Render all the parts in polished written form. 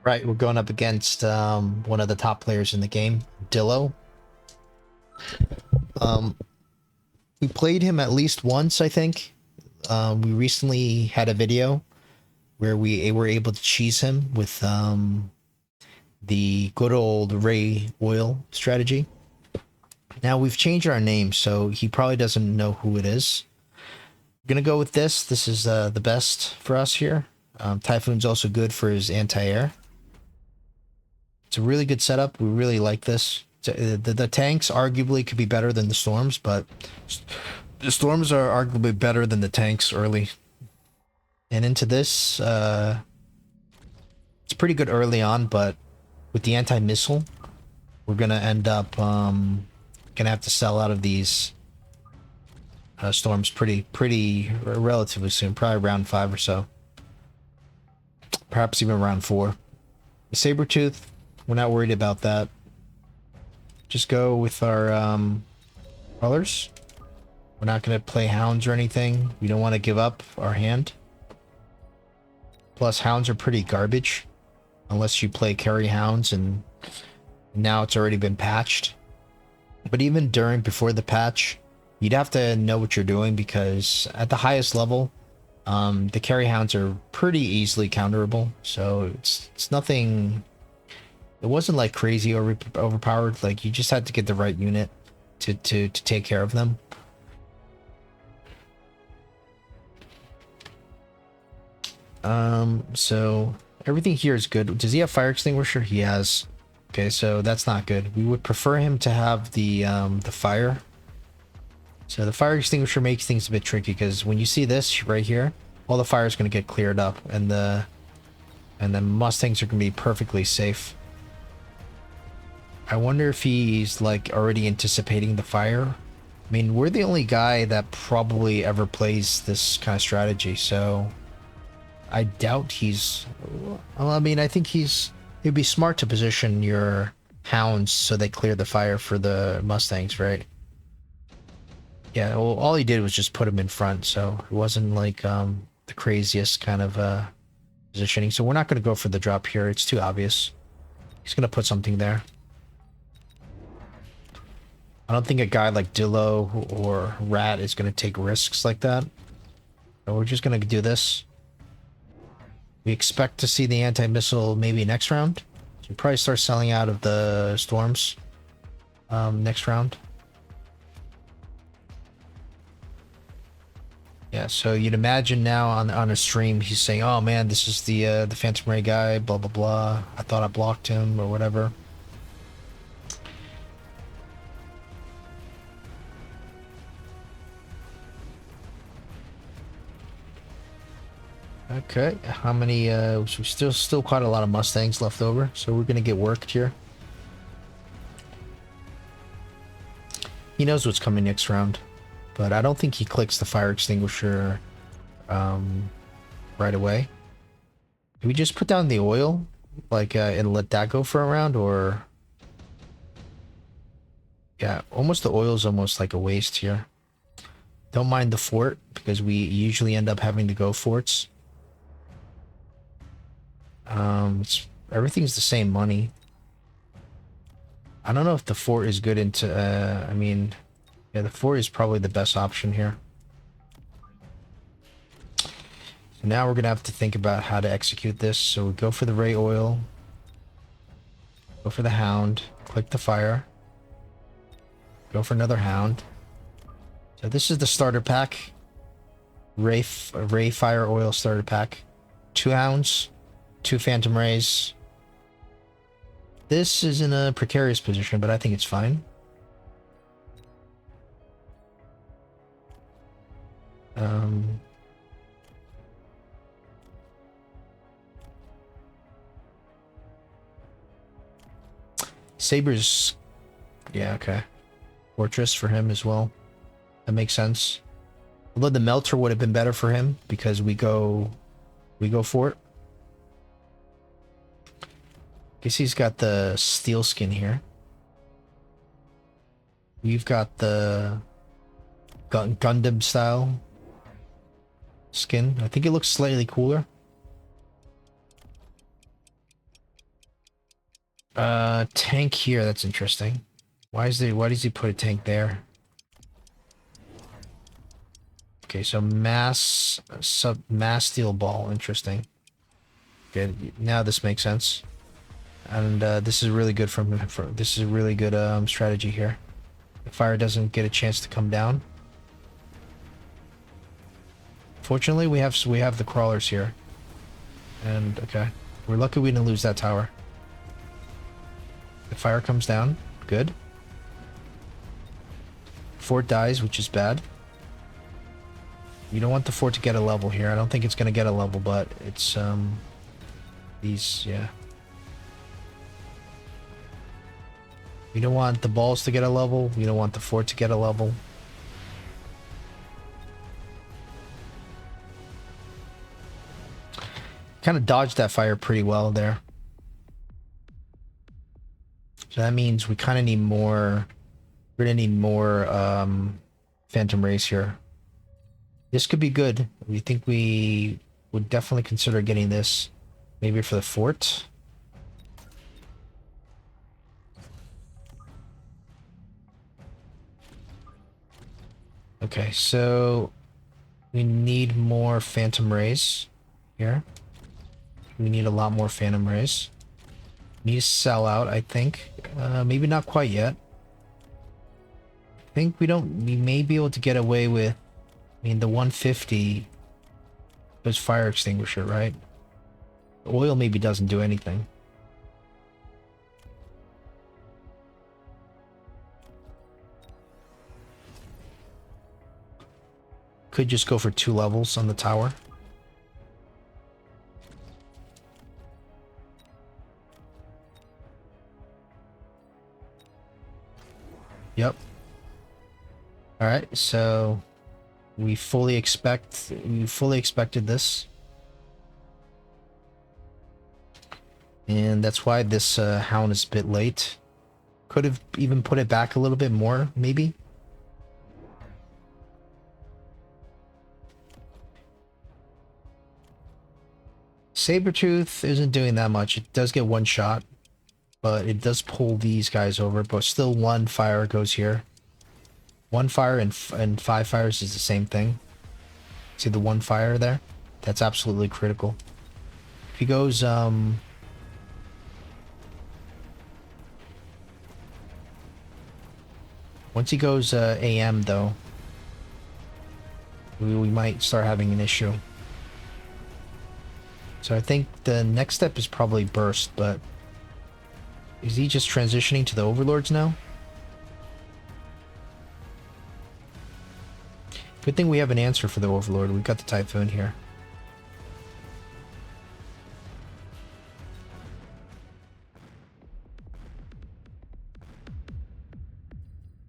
Right, we're going up against one of the top players in the game, Dillo. Um, we played him at least once, I think. We recently had a video where we were able to cheese him with the good old Ray Oil strategy. Now we've changed our name, so he probably doesn't know who it is. I'm gonna go with this. This is the best for us here. Typhoon's also good for his anti-air. It's a really good setup. We really like this. The tanks arguably could be better than the storms, but the storms are arguably better than the tanks early. And into this, it's pretty good early on, but with the anti-missile, we're gonna end up gonna have to sell out of these storms pretty relatively soon, probably round 5 or so, perhaps even round 4. The Sabretooth, we're not worried about that. Just go with our colors. We're not going to play hounds or anything. We don't want to give up our hand. Plus, hounds are pretty garbage. Unless you play carry hounds, and now it's already been patched. But even before the patch, you'd have to know what you're doing, because at the highest level, the carry hounds are pretty easily counterable. So it's nothing... It wasn't like crazy or overpowered. Like, you just had to get the right unit to take care of them. So everything here is good. Does he have fire extinguisher? He has. Okay, so that's not good. We would prefer him to have the fire. So the fire extinguisher makes things a bit tricky, because when you see this right here, all the fire is going to get cleared up, and the Mustangs are going to be perfectly safe. I wonder if he's like already anticipating the fire. I mean, we're the only guy that probably ever plays this kind of strategy, so I doubt he's... Well, I mean, I think it'd be smart to position your hounds so they clear the fire for the Mustangs, right? Yeah, well, all he did was just put them in front, so it wasn't like the craziest kind of positioning. So we're not going to go for the drop here. It's too obvious. He's going to put something there. I don't think a guy like Dillo or Rat is going to take risks like that. So we're just going to do this. We expect to see the anti-missile maybe next round. So we probably start selling out of the storms next round. Yeah, so you'd imagine now on a stream he's saying, "Oh man, this is the Phantom Ray guy, blah blah blah. I thought I blocked him or whatever." Okay, how many? So still quite a lot of Mustangs left over, so we're gonna get worked here. He knows what's coming next round, but I don't think he clicks the fire extinguisher right away. Do we just put down the oil, like, and let that go for a round, or? Yeah, almost the oil is almost like a waste here. Don't mind the fort, because we usually end up having to go forts. Everything's the same money. I don't know if the fort is good into, I mean, yeah, the fort is probably the best option here. So now we're gonna have to think about how to execute this. So we go for the Ray Oil, go for the Hound, click the fire, go for another Hound. So this is the starter pack. Ray Fire Oil starter pack. 2 Hounds, 2 Phantom Rays. This is in a precarious position, but I think it's fine. Saber's... Yeah, okay. Fortress for him as well. That makes sense. Although the Melter would have been better for him, because we go for it. Guess he's got the steel skin here. We've got the Gundam style skin. I think it looks slightly cooler. Tank here, that's interesting. Why does he put a tank there? Okay, so mass steel ball, interesting. Okay, now this makes sense. And this is really good this is a really good strategy here. The fire doesn't get a chance to come down. Fortunately, we have the crawlers here. And okay, we're lucky we didn't lose that tower. The fire comes down, good. Fort dies, which is bad. You don't want the fort to get a level here. I don't think it's gonna get a level, but it's yeah. We don't want the balls to get a level. We don't want the fort to get a level. Kind of dodged that fire pretty well there. So that means we kind of need more. We're gonna need more Phantom Rays here. This could be good. We think we would definitely consider getting this. Maybe for the fort. Okay, so we need more Phantom Rays here. We need a lot more Phantom Rays. We need to sell out, I think. Maybe not quite yet. I think we may be able to get away with, I mean, the 150 is fire extinguisher, right? Oil maybe doesn't do anything. Could just go for 2 levels on the tower. Yep. Alright, so we fully expected this. And that's why this hound is a bit late. Could have even put it back a little bit more, maybe. Sabretooth isn't doing that much. It does get 1 shot, but it does pull these guys over. But still 1 fire goes here. 1 fire and 5 fires is the same thing. See the 1 fire there? That's absolutely critical. If he goes, once he goes AM though, we might start having an issue. So I think the next step is probably burst, but is he just transitioning to the overlords now? Good thing we have an answer for the overlord. We've got the typhoon here.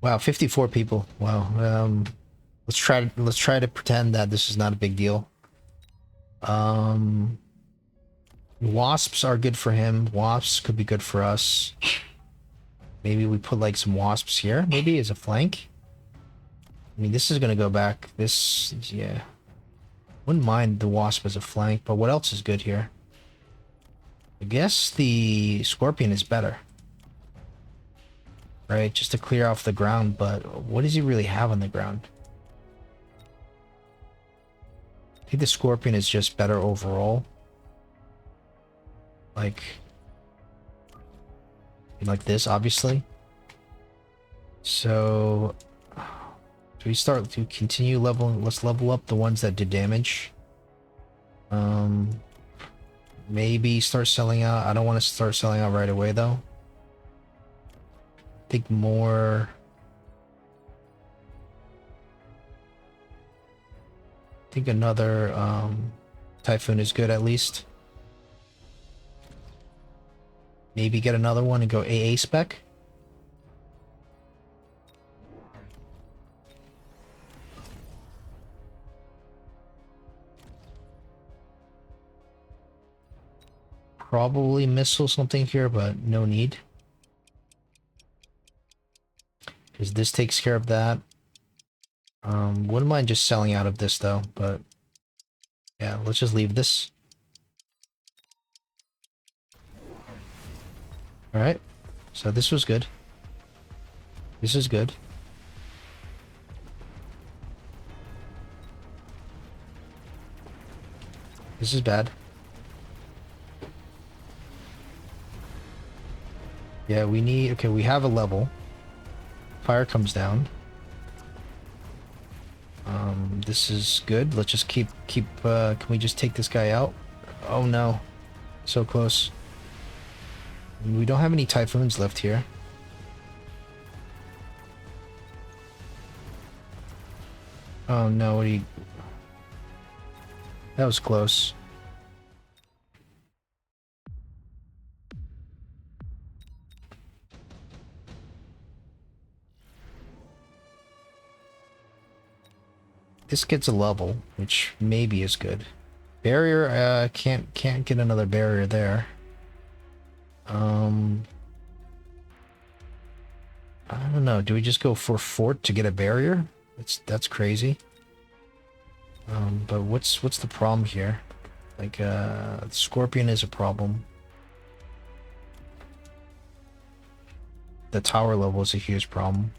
Wow, 54 people. Wow. Let's try to pretend that this is not a big deal. Wasps are good for him. Wasps could be good for us. Maybe we put like some wasps here, maybe as a flank. I mean, this is gonna go back. This, yeah. Wouldn't mind the wasp as a flank, but what else is good here? I guess the scorpion is better. Right, just to clear off the ground, but what does he really have on the ground? I think the scorpion is just better overall. Like this, obviously. So do we start to continue leveling? Let's level up the ones that did damage. Maybe start selling out. I don't want to start selling out right away though. I think more. I think another typhoon is good at least. Maybe get another one and go AA spec. Probably missile something here, but no need. Because this takes care of that. Wouldn't mind just selling out of this though, but yeah, let's just leave this. Alright. So this was good. This is good. This is bad. Yeah, we need... Okay, we have a level. Fire comes down. This is good. Let's just keep, can we just take this guy out? Oh no. So close. We don't have any typhoons left here. Oh no, what are you... That was close. This gets a level, which maybe is good. Barrier, can't get another barrier there. I don't know. Do we just go for fort to get a barrier? That's crazy. But what's the problem here? Like, Scorpion is a problem. The tower level is a huge problem.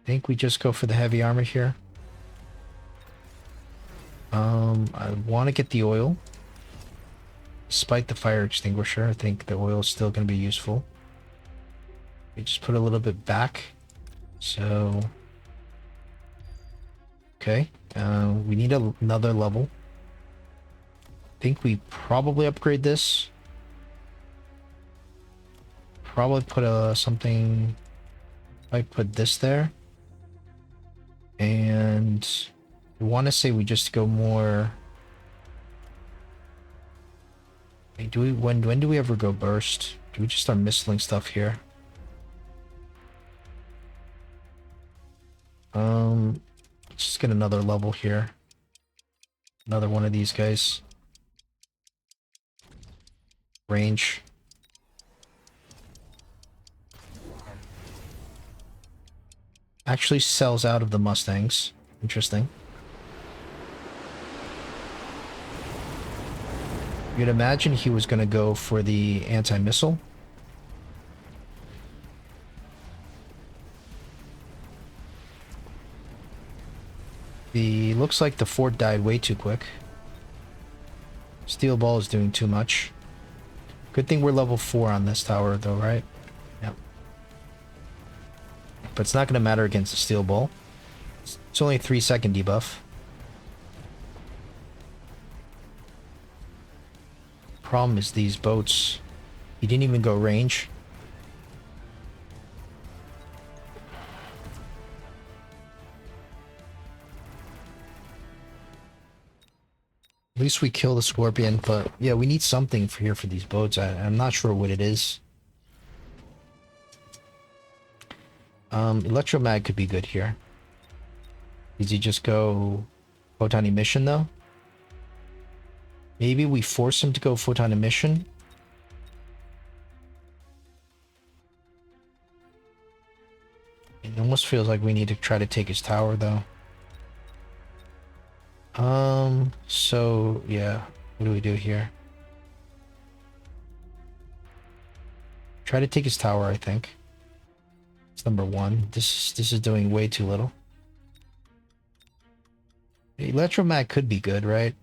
I think we just go for the heavy armor here. I want to get the oil. Despite the fire extinguisher, I think the oil is still going to be useful. We just put a little bit back. So... Okay. We need another level. I think we probably upgrade this. Probably put something... I put this there. And... I want to say we just go more... Do we, when do we ever go burst? Do we just start missiling stuff here? Let's just get another level here. Another one of these guys. Range. Actually sells out of the Mustangs. Interesting. You'd imagine he was going to go for the anti-missile. Looks like the fort died way too quick. Steel ball is doing too much. Good thing we're level 4 on this tower though, right? Yep. But it's not going to matter against the steel ball. It's only a 3-second debuff. Problem is these boats. He didn't even go range. At least we kill the Scorpion, but yeah, we need something for here for these boats. I'm not sure what it is. Electromag could be good here. Does he just go photon emission though? Maybe we force him to go photon emission. It almost feels like we need to try to take his tower though. So yeah, what do we do here? Try to take his tower, I think. It's number 1. This is doing way too little. Electromag could be good, right?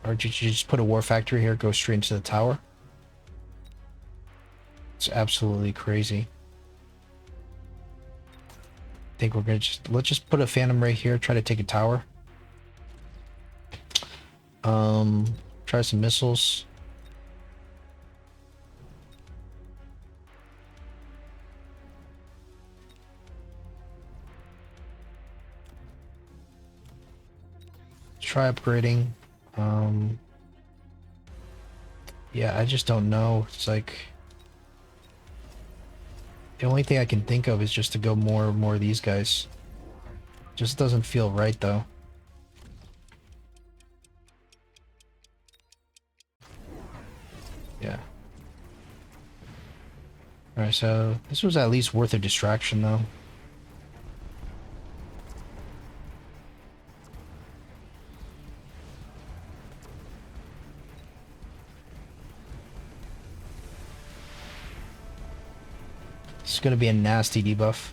Or did you just put a war factory here, go straight into the tower? It's absolutely crazy. I think we're gonna let's just put a phantom right here, try to take a tower. Try some missiles. Try upgrading. Yeah, I just don't know. It's like the only thing I can think of is just to go more of these guys. Just doesn't feel right though. Yeah. Alright, so this was at least worth a distraction though. It's going to be a nasty debuff.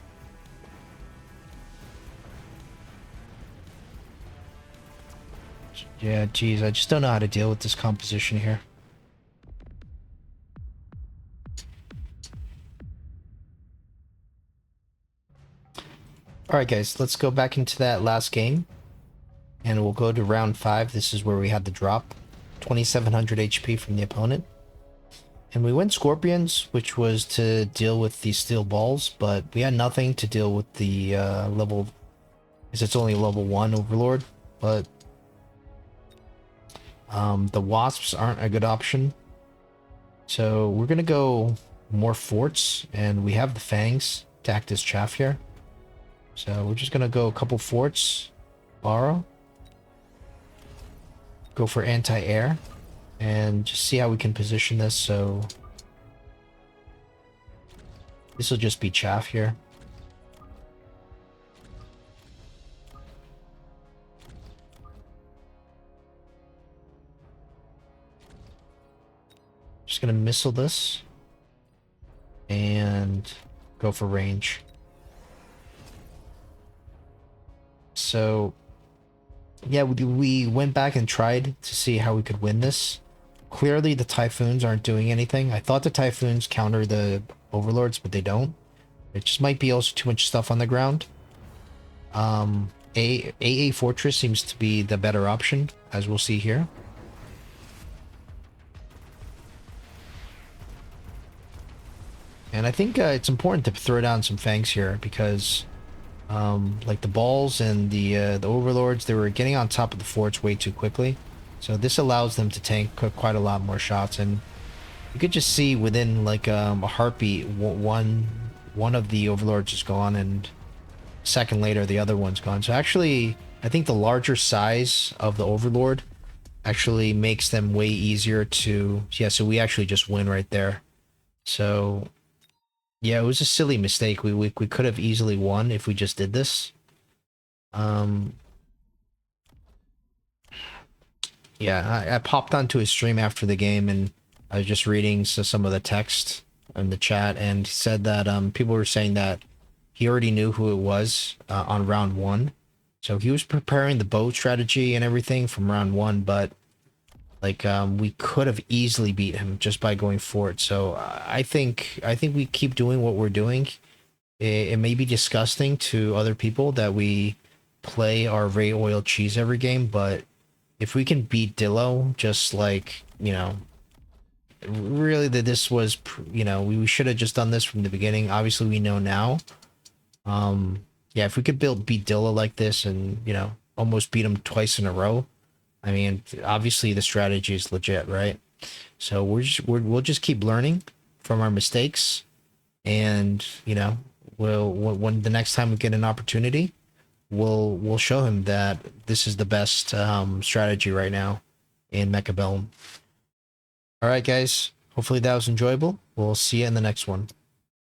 Yeah, geez, I just don't know how to deal with this composition here. Alright guys, let's go back into that last game. And we'll go to round 5. This is where we had the drop. 2700 HP from the opponent. And we went Scorpions, which was to deal with the steel balls, but we had nothing to deal with the level, because it's only level 1 Overlord, but the Wasps aren't a good option. So we're going to go more forts, and we have the Fangs to act as chaff here. So we're just going to go a couple forts, borrow, go for anti-air, and just see how we can position this. So this will just be chaff here. Just gonna missile this and go for range. So yeah, we went back and tried to see how we could win this. Clearly the Typhoons aren't doing anything. I thought the Typhoons counter the Overlords, but they don't. It just might be also too much stuff on the ground. AA Fortress seems to be the better option, as we'll see here. And I think it's important to throw down some Fangs here, because like the balls and the Overlords, they were getting on top of the forts way too quickly. So this allows them to tank quite a lot more shots, and you could just see within like a heartbeat, one of the Overlords is gone, and a second later the other one's gone. So actually, I think the larger size of the Overlord actually makes them way easier to... Yeah, so we actually just win right there. So yeah, it was a silly mistake. We could have easily won if we just did this. Yeah, I popped onto his stream after the game, and I was just reading some of the text in the chat, and he said that people were saying that he already knew who it was on round 1. So he was preparing the bow strategy and everything from round 1, but like we could have easily beat him just by going for it. So I think we keep doing what we're doing. It may be disgusting to other people that we play our Ray Oil Cheese every game, but if we can beat Dillo, just like, you know, really that this was, you know, we should have just done this from the beginning. Obviously we know now. Yeah, if we could beat Dillo like this and, you know, almost beat him twice in a row, I mean, obviously the strategy is legit, right? So we'll just keep learning from our mistakes, and, you know, when the next time we get an opportunity, we'll show him that this is the best strategy right now in Mechabellum. All right, guys. Hopefully that was enjoyable. We'll see you in the next one.